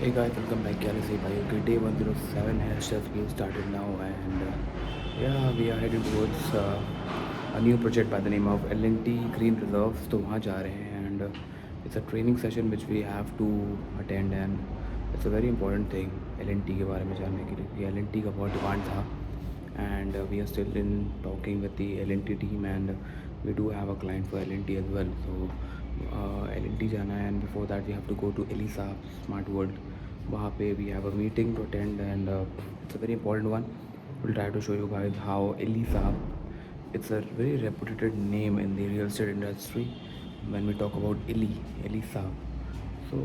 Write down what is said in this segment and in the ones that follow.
Hey guys, welcome back. Yeah, let's say by okay, day 107 has just been started now, and yeah, we are heading towards a new project by the name of L&T Green Reserves. तो वहाँ जा रहे हैं and it's a training session which we have to attend and it's a very important thing L&T के बारे में जानने के लिए कि L&T का बहुत डिमांड था and we are still in talking with the L&T team and we do have a client for L&T as well. So L&T जाना है and before that we have to go to Elisa Smart World. वहाँ पे we have a meeting to attend and it's a very important one. We'll try to show you guys how Elisa, it's a very reputed name in the real estate industry when we talk about Elisa. So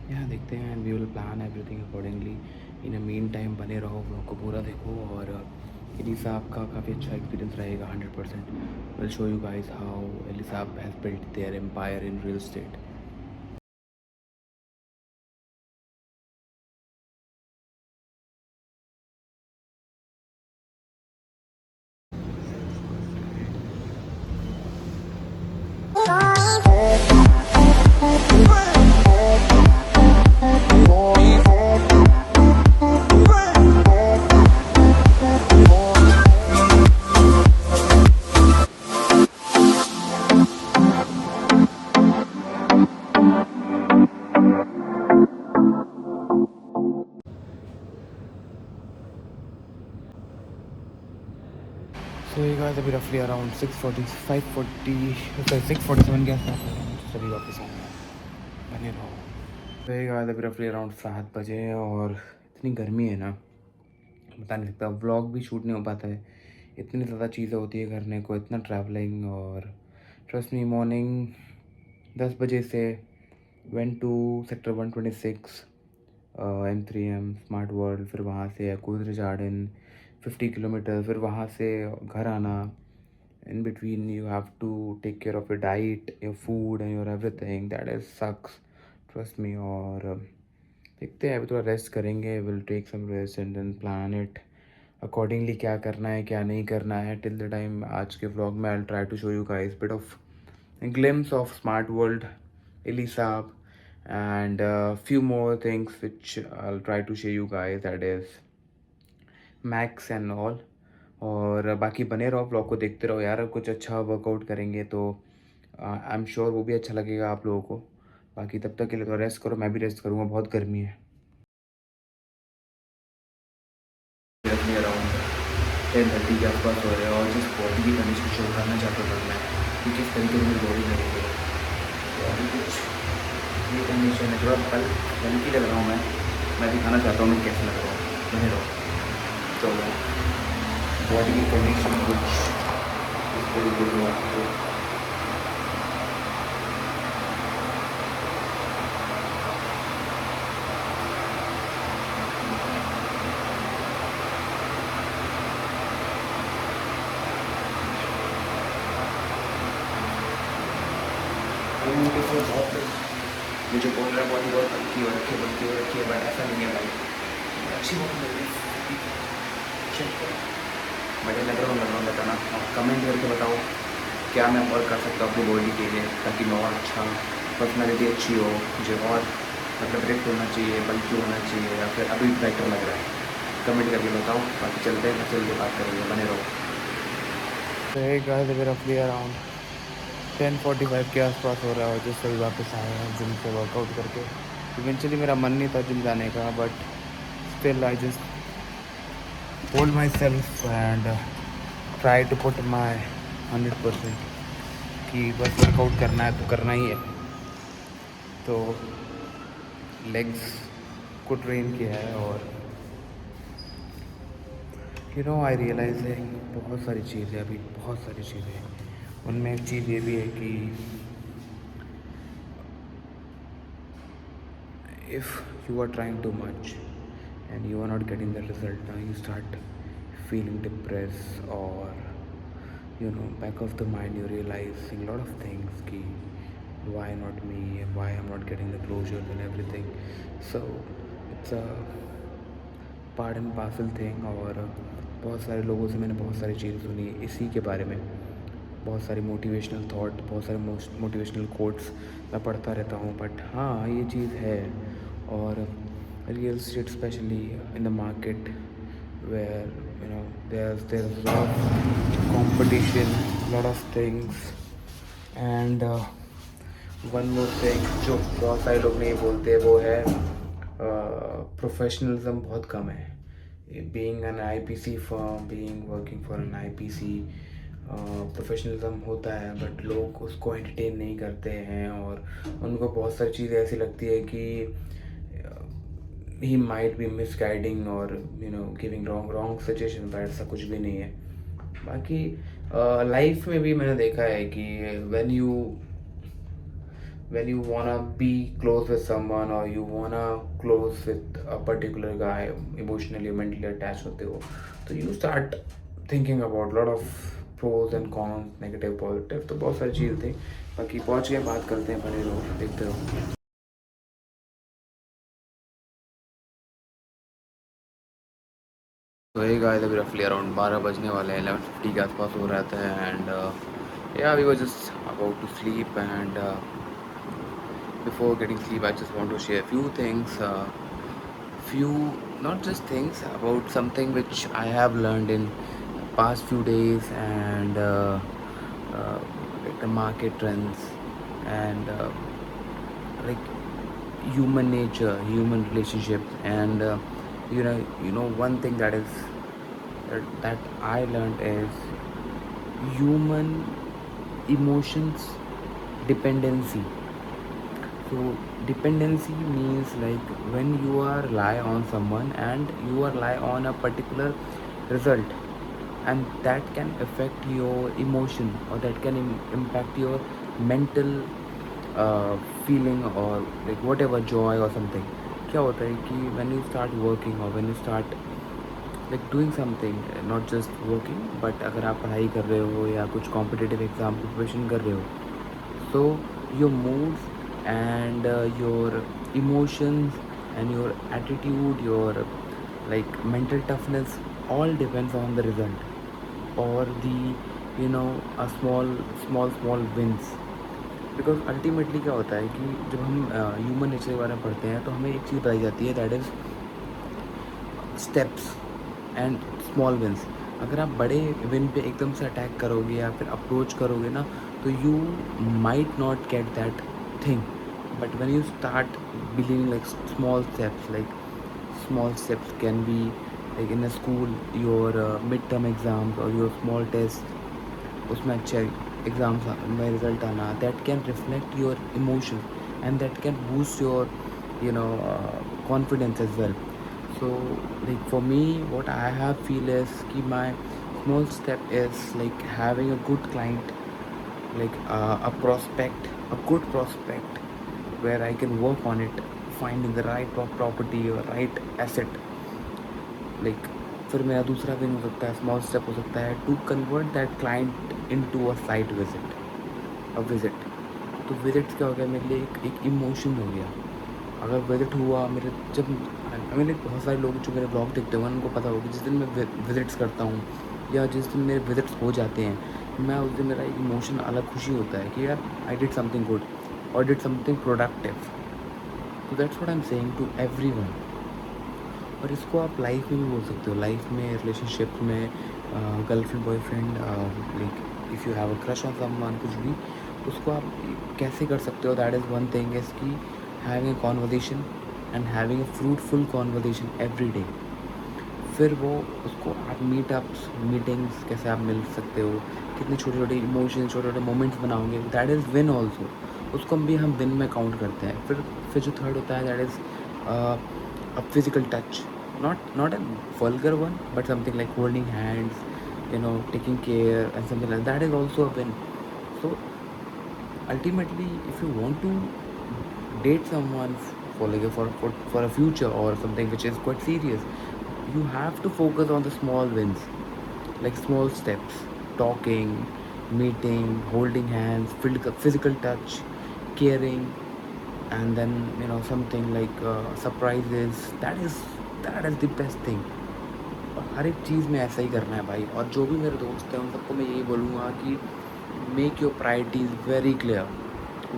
yeah, देखते हैं and we will plan everything accordingly. In a meantime बने रहो, blog को पूरा देखो और Elisa आपका काफ़ी अच्छा एक्सपीरियंस रहेगा 100%. We'll show you guys how Elisa has built their empire in real estate. So you guys अभी रफली अराउंड 6:40 5:40 sorry 6:47 के आसपास है सभी वापस आए हैं बने रहो. तो ये गाइस अभी रफली अराउंड 7 बजे हैं और इतनी गर्मी है ना बता नहीं सकता. व्लॉग भी शूट नहीं हो पाता है, इतनी ज़्यादा चीज़ें होती है करने को, इतना ट्रैवलिंग. और ट्रस्ट मी मॉर्निंग 10 बजे से went to sector 126 M3M smart world, फिर वहाँ से कुदरे गार्डन 50 किलोमीटर, फिर वहाँ से घर आना. In between you have to take care of your diet, your food and your everything. That is sucks, trust me. और देखते हैं अभी थोड़ा रेस्ट करेंगे. Will take some rest and then plan it accordingly क्या करना है क्या नहीं करना है. टिल द टाइम आज के व्लॉग में I try to show you guys bit of glimpse of smart world, Elisa, and few more things which I'll try to show you guys, that is Max and all. और बाकी बने रहो, blog को देखते रहो यार. कुछ अच्छा वर्कआउट करेंगे तो आई एम श्योर वो भी अच्छा लगेगा आप लोगों को. बाकी तब तक के लिए तो रेस्ट करो, मैं भी रेस्ट करूँगा, बहुत गर्मी है. अराउंड 10:30 के आसपास हो रहे हैं और जिस बॉडी की कंडीशन शो करना चाहता था मैं कि किस तरीके से मेरी बॉडी लगेगी. तो अभी कुछ ये कंडीशन है, थोड़ा पल हल्की लग रहा हूँ मैं दिखाना चाहता हूँ मैं कैसे लग रहा हूँ. बने रहो. तो बॉडी की कंडीशन कुछ इस तरीके से आपको बहुत मुझे बोल रहा है बॉडी बहुत हल्की हो रखी है बट ऐसा नहीं है भाई, अच्छी बॉडी लग रही है. बढ़िया लग रहा हूँ बताना. कमेंट करके बताओ क्या मैं और कर सकता हूँ अपनी बॉडी के लिए ताकि मैं और अच्छा, पर्सनैलिटी अच्छी हो, मुझे और मतलब रिफ्ट होना चाहिए, बल्कि होना चाहिए, या फिर अभी बेटर लग रहा है. कमेंट करके बताओ. बाकी चलते हैं, चल के बात करेंगे, बने रहो. तो एक गाइस अभी रफली अराउंड 10:45 के आसपास हो रहा है और जिस सभी वापस आए हैं जिम से वर्कआउट करके. इवेंचुअली मेरा मन नहीं था जिम जाने का but still I just hold my self and try to put my 100% कि बस वर्कआउट करना है तो करना ही है. तो लेग्स को ट्रेन किया है और आई रियलाइज है बहुत सारी चीज़ें, अभी बहुत सारी चीज़ें हैं. उनमें एक चीज़ ये भी है कि if you are trying too much and you are not getting the result, now you start feeling depressed, or back of the mind you realizing a lot of things ki why not me, why I'm not getting the closure and everything. So it's a part and parcel thing. और बहुत सारे लोगों से मैंने बहुत सारी चीज़ें सुनी इसी के बारे में, बहुत सारी मोटिवेशनल थॉट, बहुत सारे मोटिवेशनल कोट्स मैं पढ़ता रहता हूँ. बट हाँ ये चीज़ है. और real estate, especially in the market where there's a lot of competition, a lot of things, and one more thing जो बहुत सारे लोग नहीं बोलते वो है प्रोफेशनलिज्म बहुत कम है. Being an IPC firm, being working for an IPC, professionalism होता है बट लोग उसको एंटरटेन नहीं करते हैं और उनको बहुत सारी चीज़ें ऐसी लगती है कि ही माइट बी मिसगाइडिंग और गिविंग रॉन्ग सजेशन, बट ऐसा कुछ भी नहीं है. बाकी लाइफ में भी मैंने देखा है कि when you wanna be close with someone or you wanna close with a particular guy, emotionally mentally attached होते हो, तो you start thinking about lot of pros and cons, negative positive, तो बहुत सारी चीज़ थी. बाकी पहुँच गए, बात करते हैं, बने रहो, देखते रहो. तो ये गाइस अभी रफली अराउंड 12 बजने वाले हैं, 11:50 के आसपास हो रहा था. And yeah, we were just about to sleep, and before getting sleep I just want to share a few things, few, not just things, about something which I have learned in past few days, and uh, like the market trends, and like human nature, human relationships, and one thing that I learned is human emotions dependency. So dependency means like when you are rely on someone and you are rely on a particular result, and that can affect your emotion, or that can impact your mental uh, feeling, or like whatever, joy or something. क्या होता है कि when you start working or when you start like doing something, not just working, but अगर आप पढ़ाई कर रहे हो या कुछ competitive exam preparation कर रहे हो, so your moods and your emotions and your attitude, your like mental toughness, all depends on the result or the a small wins. Because ultimately क्या होता है कि जब हम ह्यूमन नेचर के बारे में पढ़ते हैं तो हमें एक चीज़ बताई जाती है, that is steps and small wins. अगर आप बड़े विन पे एकदम से अटैक करोगे या फिर अप्रोच करोगे ना, तो you might not get that thing. But when you start believing like small steps can be like in a school, your mid term exams और योर स्मॉल टेस्ट, उसमें अच्छे एग्ज़ाम्स में रिज़ल्ट आना, that can reflect your emotion and that can boost your confidence as well. So like for me, what I have feel is कि my small step is like having a good client, like a good prospect where I can work on it, finding the right property or right asset. Like फिर मेरा दूसरा दिन हो सकता है, small step हो सकता है, to convert that client into a site visit. तो विजिट्स क्या हो गया मेरे लिए, एक इमोशन हो गया. अगर विजिट हुआ मेरे, जब मैंने बहुत सारे लोग जो मेरे ब्लॉग देखते हैं उनको पता होगा कि जिस दिन मैं विजिट्स करता हूँ या जिस दिन मेरे विजिट्स हो जाते हैं, मैं उस दिन मेरा एक इमोशन अलग खुशी होता है कि यार आई डिड समथिंग गुड और डिड समथिंग प्रोडक्टिव. तो that's what I am saying to everyone. और इसको आप लाइफ में भी बोल सकते हो, लाइफ में, रिलेशनशिप में, girlfriend boyfriend, like if you have a crush on someone, कुछ भी, उसको आप कैसे कर सकते हो. That is one thing is कि having a conversation and having a fruitful conversation every day. फिर वो उसको आप मीटिंग्स कैसे आप मिल सकते हो, कितने छोटे छोटे इमोशन, छोटे छोटे मोमेंट्स बनाओगे, दैट इज़ विन ऑल्सो. उसको भी हम विन में काउंट करते हैं. फिर जो थर्ड होता है, that is a physical touch, not a vulgar one, but something like holding hands, taking care and something like that is also a win. So ultimately, if you want to date someone for like for a future or something which is quite serious, you have to focus on the small wins, like small steps, talking, meeting, holding hands, physical touch, caring, and then something like surprises. That is the best thing. और हर एक चीज़ में ऐसा ही करना है भाई. और जो भी मेरे दोस्त हैं उन सबको मैं यही बोलूँगा कि make your priorities very clear.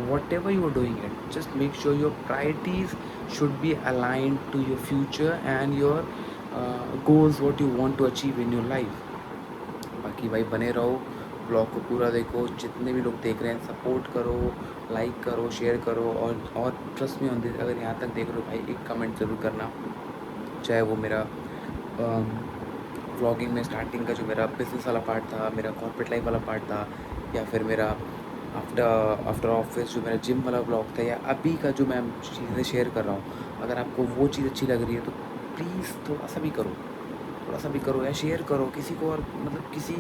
whatever you are doing it, just make sure your priorities should be aligned to your future and your goals, what you want to achieve in your life. बाकी भाई बने रहो, blog को पूरा देखो, जितने भी लोग देख रहे हैं सपोर्ट करो, लाइक करो, शेयर करो, और ट्रस्ट में ऑन दिस, अगर यहाँ तक देख रहे हो भाई एक कमेंट ज़रूर करना, चाहे वो मेरा व्लॉगिंग में स्टार्टिंग का जो मेरा बिजनेस वाला पार्ट था, मेरा कॉर्पोरेट लाइफ वाला पार्ट था, या फिर मेरा आफ्टर ऑफिस जो मेरा जिम वाला व्लॉग था, या अभी का जो मैं चीज़ें शेयर कर रहा हूँ, अगर आपको वो चीज़ अच्छी लग रही है तो प्लीज़ थोड़ा सा भी करो, थोड़ा सा भी करो, या शेयर करो किसी को, और मतलब किसी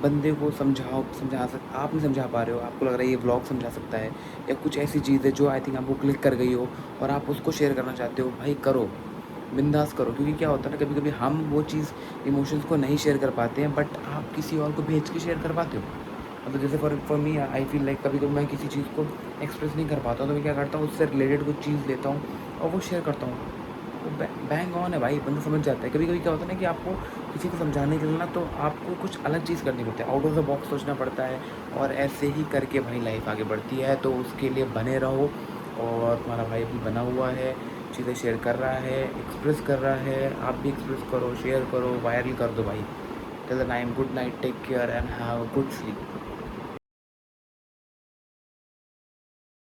बंदे को आप नहीं समझा पा रहे हो, आपको लग रहा है ये व्लॉग समझा सकता है, या कुछ ऐसी चीज़ है जो आई थिंक आपको क्लिक कर गई हो और आप उसको शेयर करना चाहते हो, भाई करो, बिंदास करो। क्योंकि क्या होता है ना, कभी कभी हम वो चीज़ इमोशंस को नहीं शेयर कर पाते हैं, बट आप किसी और को भेज के शेयर कर पाते हो। मतलब जैसे for me I feel like कभी कभी मैं किसी चीज़ को एक्सप्रेस नहीं कर पाता, तो मैं क्या करता हूँ, उससे रिलेटेड कुछ चीज़ लेता हूँ और वो शेयर करता हूँ। वो बैंग ऑन है भाई, बंदा समझ जाता है। कभी कभी क्या होता है ना कि आपको किसी को समझाने के लिए ना, तो आपको कुछ अलग चीज़ करनी पड़ती है, आउट ऑफ द बॉक्स सोचना पड़ता है, और ऐसे ही करके भाई लाइफ आगे बढ़ती है। तो उसके लिए बने रहो, और तुम्हारा भाई भी बना हुआ है, चीज़ें शेयर कर रहा है, एक्सप्रेस कर रहा है, आप भी एक्सप्रेस करो, शेयर करो, वायरल कर दो भाई। Till the time, good night, take care and have a good sleep.